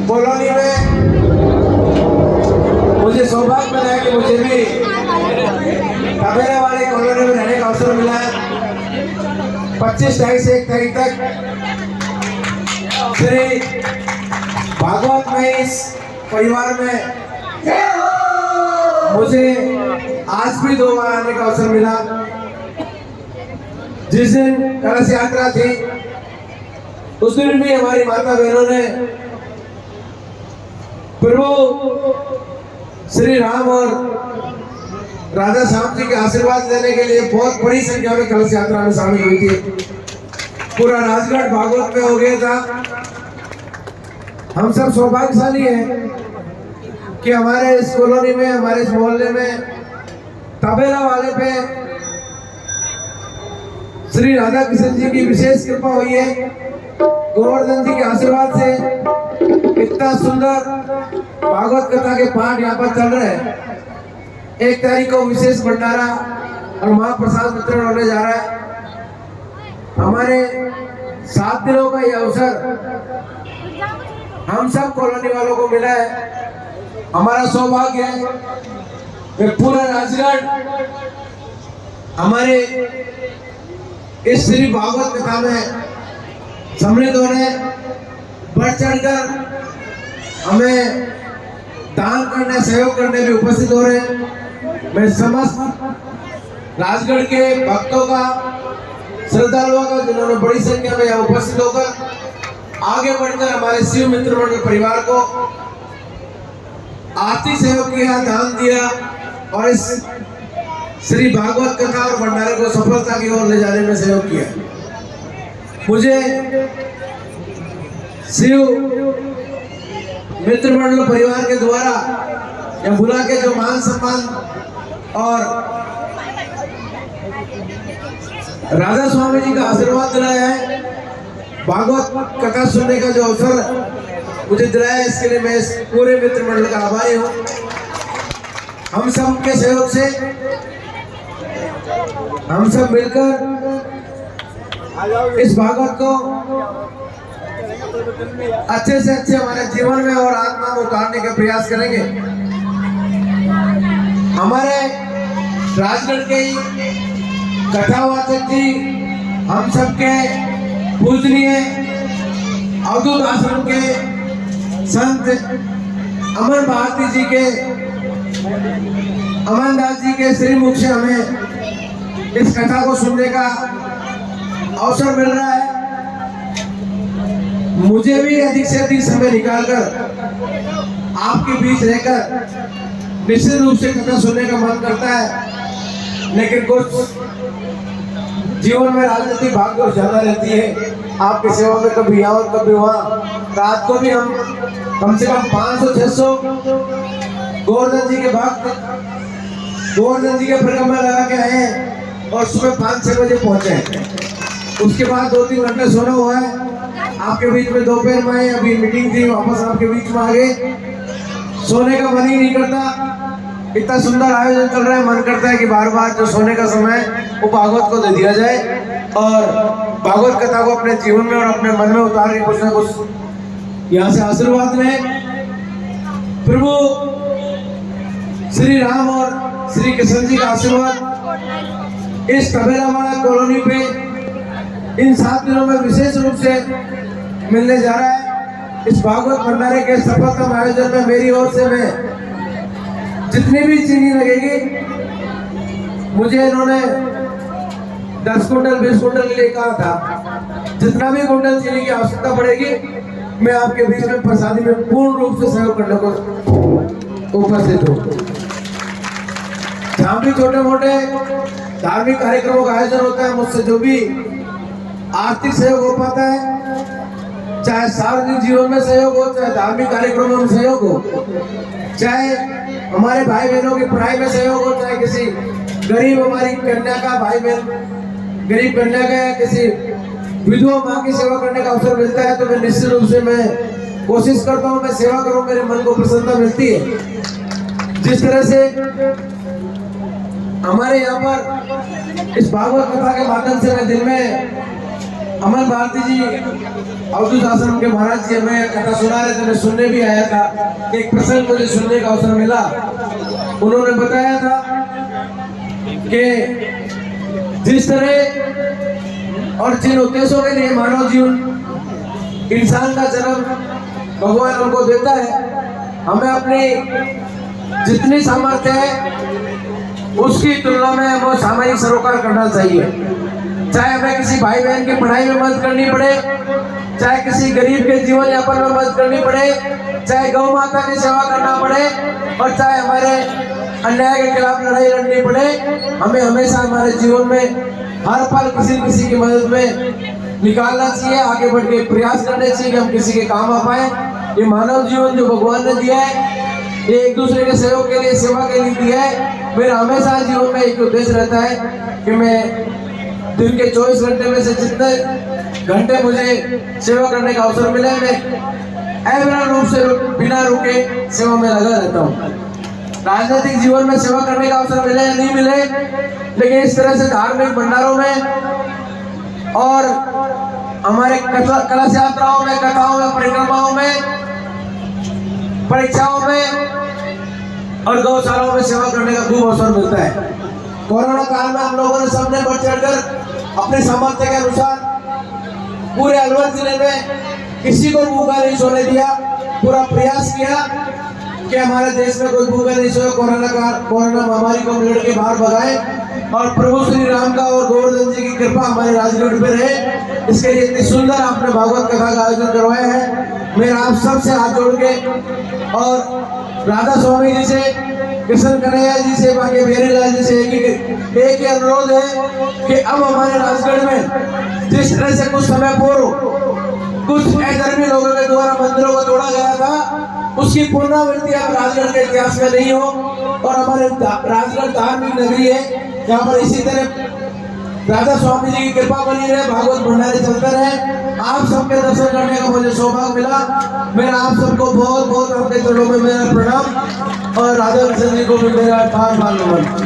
Colony में मुझे सौभाग्य मिला है कि मुझे भी तबेला वाले कॉलोनी में रहने का अवसर मिला है। 25 तारीख से 1 तारीख तक श्री भागवत में इस परिवार में मुझे आज भी 2 बार आने का अवसर मिला। जिस दिन कलश यात्रा थी उस दिन भी हमारी माता बहनों ने प्रभु श्री राम और राधा श्याम जी के आशीर्वाद देने के लिए बहुत बड़ी संख्या में कलश यात्रा में शामिल हुई थी। पूरा राजगढ़ भागवत में हो गया था। हम सब सौभाग्यशाली हैं कि हमारे इस कॉलोनी में, हमारे इस मोहल्ले में तबेला वाले पे श्री राधा कृष्ण जी की विशेष कृपा हुई है। गोवर्धन जी के आशीर्वाद से इतना सुंदर भागवत कथा के पाठ यहाँ पर चल रहे हैं। 1 तारीख को विशेष भंडारा और महाप्रसाद वितरण होने जा रहा है। हमारे 7 दिनों का यह अवसर हम सब कॉलोनी वालों को मिला है। हमारा सौभाग्य है कि पूरा राजगढ़ हमारे इस श्री भागवत कथा में सम्मिलित होने, बढ़ चढ़कर हमें दान करने, सहयोग करने में उपस्थित हो रहे हैं। मैं समस्त राजगढ़ के भक्तों का, श्रद्धालुओं का, जिन्होंने बड़ी संख्या में यहाँ उपस्थित होकर आगे बढ़कर हमारे शिव मित्र मंडल परिवार को आर्थिक सहयोग किया, दान दिया और इस श्री भागवत कथा और भंडारे को सफलता की ओर ले जाने में सहयोग किया। मुझे शिव मित्र मंडल परिवार के द्वारा या बुला के जो मान सम्मान और राधा स्वामी जी का आशीर्वाद दिलाया है, भागवत कथा सुनने का जो अवसर मुझे दिलाया है, इसके लिए मैं इस पूरे मित्र मंडल का आभारी हूँ। हम सब के सहयोग से हम सब मिलकर इस भागवत को अच्छे से अच्छे हमारे जीवन में और आत्मा में उतारने का प्रयास करेंगे। हमारे राजगढ़ के कथावाचक जी, हम सबके पूजनीय अवधूत आश्रम के संत अमन भारती जी के, अमन दास जी के श्रीमुख से हमें इस कथा को सुनने का अवसर मिल रहा है। मुझे भी अधिक से अधिक समय निकालकर आपके बीच रहकर निश्चित रूप से कथा सुनने का मन करता है, लेकिन कुछ जीवन में राजनीतिक भागदौड़ ज्यादा रहती है। आपकी सेवा में कभी यहाँ और कभी वहाँ, रात को भी हम कम से कम 500-600 गोवर्धन जी के भक्त गोवर्धन जी के परिक्रमा लगा के आए हैं और सुबह 5-6 बजे पहुंचे। उसके बाद 2-3 घंटे सोना हुआ है। आपके बीच में दोपहर में अभी मीटिंग थी, वापस आपके बीच में आ गए। सोने का मन ही नहीं करता। इतना सुंदर आयोजन चल रहा है, मन करता है कि बार बार जो सोने का समय वो भागवत को दे दिया जाए और भागवत कथा को अपने जीवन में और अपने मन में उतार के कुछ ना कुछ यहाँ से आशीर्वाद लें। प्रभु श्री राम और श्री कृष्ण जी का आशीर्वाद इस तबेला वाला कॉलोनी पे इन 7 दिनों में विशेष रूप से मिलने जा रहा है। इस भागवत भंडारे के सफलतम आयोजन में मेरी ओर से मैं जितनी भी चीनी लगेगी, मुझे इन्होंने 10 कुंटल 20 कुंटल के लिए कहा था। जितना भी कुंटल चीनी की आवश्यकता पड़ेगी, मैं आपके बीच में प्रसादी में पूर्ण रूप से सहयोग करने को उपस्थित हूँ। जहाँ भी छोटे मोटे धार्मिक कार्यक्रमों का आयोजन होता है, मुझसे जो भी आर्थिक सहयोग हो पाता है, चाहे सार्वजनिक जीवन में सहयोग हो, चाहे धार्मिक कार्यक्रमों में सहयोग हो, चाहे हमारे भाई बहनों की पढ़ाई में सहयोग हो, चाहे किसी गरीब हमारी कन्या का, भाई बहन गरीब कन्या का या किसी विधवा माँ की सेवा करने का अवसर मिलता है, तो मैं निश्चित रूप से मैं कोशिश करता हूँ, मैं सेवा करूँ, मेरे मन को प्रसन्नता मिलती है। जिस तरह से हमारे यहाँ पर इस भागवत कथा के माध्यम से मैं दिन में अमन भारती जी अवधूत आश्रम के महाराज जी हमें कथा सुना रहे थे, मैं सुनने भी आया था। एक प्रसंग मुझे सुनने का अवसर मिला। उन्होंने बताया था कि जिस तरह और जिन उद्देश्यों के लिए मानव जीवन इंसान का जन्म भगवान हमको देता है, हमें अपनी जितनी सामर्थ्य है उसकी तुलना में हमें सामाजिक सरोकार करना चाहिए। चाहे हमें किसी भाई बहन की पढ़ाई में मदद करनी पड़े, चाहे किसी गरीब के जीवन यापन में मदद करनी पड़े, चाहे गौ माता की सेवा करना पड़े, और चाहे हमारे अन्याय के खिलाफ लड़ाई लड़नी पड़े, हमें हमेशा हमारे जीवन में हर पल किसी किसी की मदद में निकालना चाहिए, आगे बढ़ के प्रयास करने चाहिए कि हम किसी के काम आ पाए। ये मानव जीवन जो भगवान ने दिया है, ये एक दूसरे के सहयोग के लिए, सेवा के लिए दिया है। मेरा हमेशा जीवन में एक उद्देश्य रहता है कि मैं दिन के 24 घंटे में से जितने घंटे मुझे सेवा करने का अवसर मिले, मैं अविरल रूप से बिना रुके सेवा में लगा रहता हूँ। राजनीतिक जीवन में सेवा करने का अवसर मिले या नहीं मिले, लेकिन इस तरह से धार्मिक भंडारों में और हमारे कलश यात्राओं में, कथाओं में, परिक्रमाओं में, परीक्षाओं में और गौशालाओं में सेवा करने का खूब अवसर मिलता है। कोरोना काल में हम लोगों ने सबने बढ़ चढ़कर अपने सामर्थ्य के अनुसार पूरे अलवर जिले में किसी को भूखा नहीं सोने दिया। पूरा प्रयास किया कि हमारे देश में कोई भूखा नहीं सोए, कोरोना महामारी को हम लड़के बाहर भगाए, और प्रभु श्री राम का और गोवर्धन जी की कृपा हमारे राजगढ़ पे रहे। इसके लिए इतनी सुंदर आपने भागवत कथा का आयोजन करवाया है। मेरा आप सबसे हाथ जोड़ के और राधा स्वामी जी से, कृष्ण कन्हैया जी से, बाकी बिहारीलाल जी से एक ही अनुरोध है कि अब हमारे राजगढ़ में जिस तरह से कुछ समय पूर्व कुछ अधर्मी लोगों के द्वारा मंदिरों को तोड़ा गया था, उसकी पुनरावृत्ति अब राजगढ़ के इतिहास में नहीं हो, और हमारे राजगढ़ धार्मिक नगरी है, जहाँ पर इसी तरह राधा स्वामी जी की कृपा बनी रहे, भागवत भंडारे चलते रहे। आप सबके दर्शन करने का मुझे सौभाग्य मिला। मेरा आप सबको बहुत बहुत आपके चरणों में मेरा प्रणाम, और राधा कृष्ण जी को भी मेरा बार बार नमन।